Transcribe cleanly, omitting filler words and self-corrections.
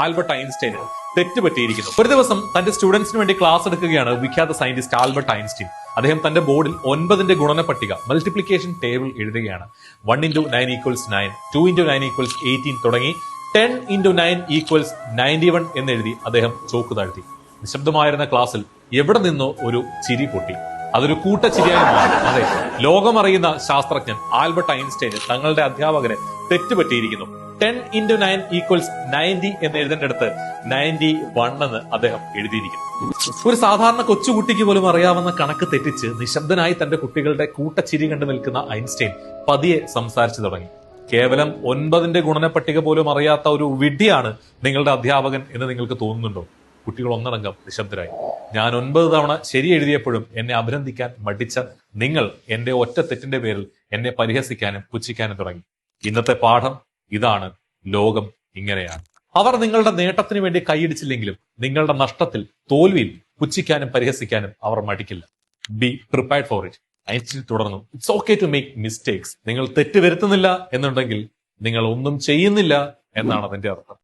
Albert ഐൻസ്റ്റൈന് തെറ്റുപറ്റിയിരിക്കുന്നു. ഒരു ദിവസം തന്റെ സ്റ്റുഡൻസിന് വേണ്ടി ക്ലാസ് എടുക്കുകയാണ് വിഖ്യാത സയന്റിസ്റ്റ് ആൽബർട്ട് ഐൻസ്റ്റൈൻ. അദ്ദേഹം തന്റെ ബോർഡിൽ 9ന്റെ ഗുണന പട്ടിക മൾട്ടിപ്ലിക്കേഷൻ ടേബിൾ എഴുതുകയാണ്. 1 × 9 = 9, 2 × 9 = 18 തുടങ്ങി 10 × 9 = 91 എന്നെഴുതി അദ്ദേഹം ചോക്ക് താഴ്ത്തി. നിശബ്ദമായിരുന്ന ക്ലാസ്സിൽ എവിടെ നിന്നോ ഒരു ചിരി പൊട്ടി. അതൊരു കൂട്ടച്ചിരിയായി മാറി. അതെ, ലോകമറിയുന്ന ശാസ്ത്രജ്ഞൻ ആൽബർട്ട് ഐൻസ്റ്റൈന് തങ്ങളുടെ അധ്യാപകന് തെറ്റുപറ്റിയിരിക്കുന്നു. 10 × 9 = 90 എന്ന് എഴുതേണ്ടടുത്ത് 91 എന്ന് അദ്ദേഹം എഴുതിയിരിക്കുന്നു. ഒരു സാധാരണ കൊച്ചുകുട്ടിക്ക് പോലും അറിയാവുന്ന കണക്ക് തെറ്റിച്ച് നിശബ്ദനായി തന്റെ കുട്ടികളുടെ കൂട്ടച്ചിരി കണ്ടു നിൽക്കുന്ന ഐൻസ്റ്റൈൻ പതിയെ സംസാരിച്ചു തുടങ്ങി. കേവലം 9ന്റെ ഗുണന പട്ടിക പോലും അറിയാത്ത ഒരു വിഡ്ഢിയാണ് നിങ്ങളുടെ അധ്യാപകൻ എന്ന് നിങ്ങൾക്ക് തോന്നുന്നുണ്ടോ? കുട്ടികൾ ഒന്നടങ്കം നിശബ്ദരായി. ഞാൻ 9 തവണ ശരി എഴുതിയപ്പോഴും എന്നെ അഭിനന്ദിക്കാൻ മടിച്ച നിങ്ങൾ എന്റെ ഒറ്റ തെറ്റിന്റെ പേരിൽ എന്നെ പരിഹസിക്കാനും പുച്ഛിക്കാനും തുടങ്ങി. ഇന്നത്തെ പാഠം ഇതാണ്: ലോകം ഇങ്ങനെയാണ്. അവർ നിങ്ങളുടെ നേട്ടത്തിന് വേണ്ടി കൈയിടിച്ചില്ലെങ്കിലും നിങ്ങളുടെ നഷ്ടത്തിൽ, തോൽവിയിൽ പുച്ഛിക്കാനും പരിഹസിക്കാനും അവർ മടിക്കില്ല. Be prepared for it. Einstein തുടർന്നു, it's okay to make mistakes. നിങ്ങൾ തെറ്റ് വരുത്തുന്നില്ല എന്നുണ്ടെങ്കിൽ നിങ്ങൾ ഒന്നും ചെയ്യുന്നില്ല എന്നാണ് അതിന്റെ അർത്ഥം.